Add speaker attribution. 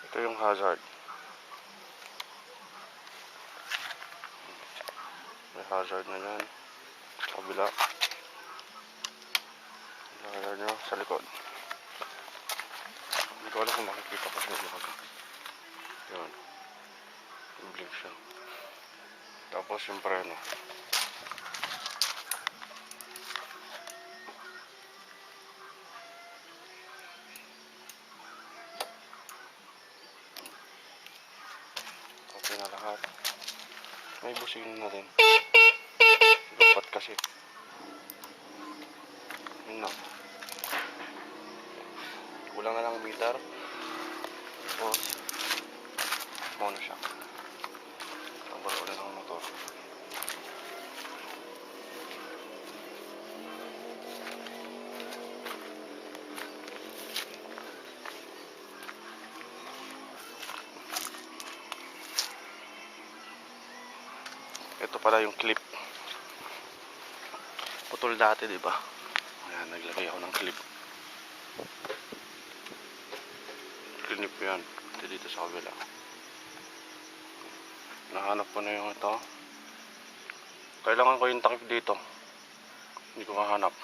Speaker 1: Ito yung hazard. May hazard na yan. Kabila. Hazard nyo sa likod. Hindi ko alam kung makikita ko sa likod. Yun. Blink siya. Tapos yung preno. Okay na lahat. May busing na din. Dapat kasi. Yun lang. Kulang na lang meter. Tapos monoshock. Tambal ulit ng motor. Ito pala yung clip. Putol dati, di ba? Ayan, naglagay ako ng clip. Clip yan. Dito sa kabila. Nahanap ko na yung ito. Kailangan ko yung takip dito. Hindi ko mahanap.